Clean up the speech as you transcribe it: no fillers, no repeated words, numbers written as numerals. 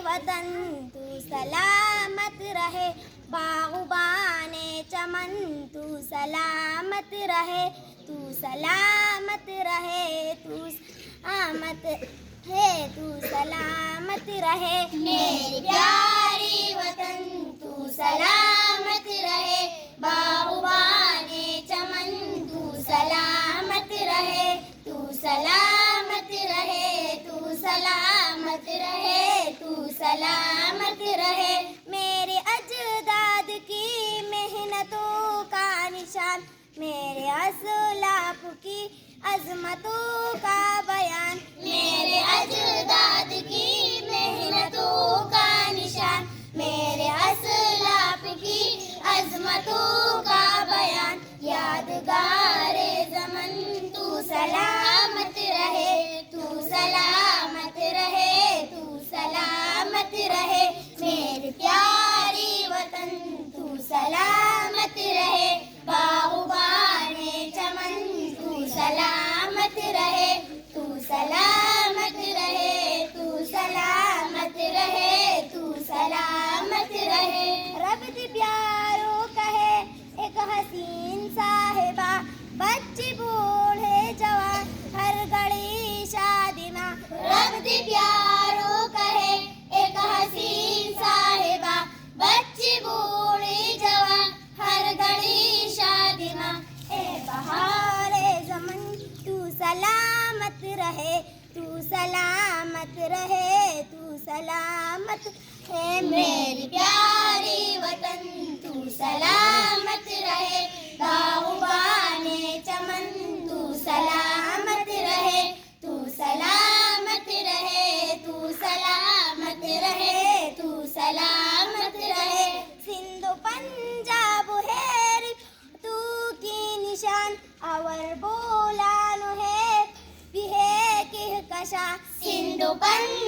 वतन तू सलामत रहे, बागबाने चमन तू सलामत रहे, तू सलामत रहे, तू सलामत है, तू सलामत रहे। मेरी प्यारी वतन तू सलामत रहे, बागबाने चमन तू सलामत रहे, तू सलामत रहे, तू सलामत रहे, तू सलामत रहे। मेरे अजदाद की मेहनतों का निशान, मेरे असलाफ की अजमतों का बयान, मेरे अजदाद की मेहनतों का निशान, मेरे असलाफ की अजमतों का बयान। यादगारे ज़मन तू सलामत रहे, तू सलामत रहे, तू सलामत रहे। मेरी प्यारी वतन तू सलामत रहे, बागबाने चमन तू सलामत रहे, तू सलामत रहे, तू सलामत रहे, तू सलामत रहे। रब दी प्यारो कहे एक हसीन साहिबा, बच्चे बूढ़े जवान हर घड़ी शादी माँ। रब दी प्यारो कहे एक हसीन साहिबा, बच्चे बूढ़े जवान हर घड़ी शादी माँ। ए बहारे ज़मन तू सलामत रहे, तू सलामत रहे, तू सलामत है। मेरी प्यारी वतन तू सलामत रहे, बागबाने चमन तू सलामत रहे, तू सलामत रहे, तू सलामत रहे, तू सलामत रहे। सिंधु पंजाब है तू की निशान, और बोलानो है भी है कि कशा। सिंधु पंजाब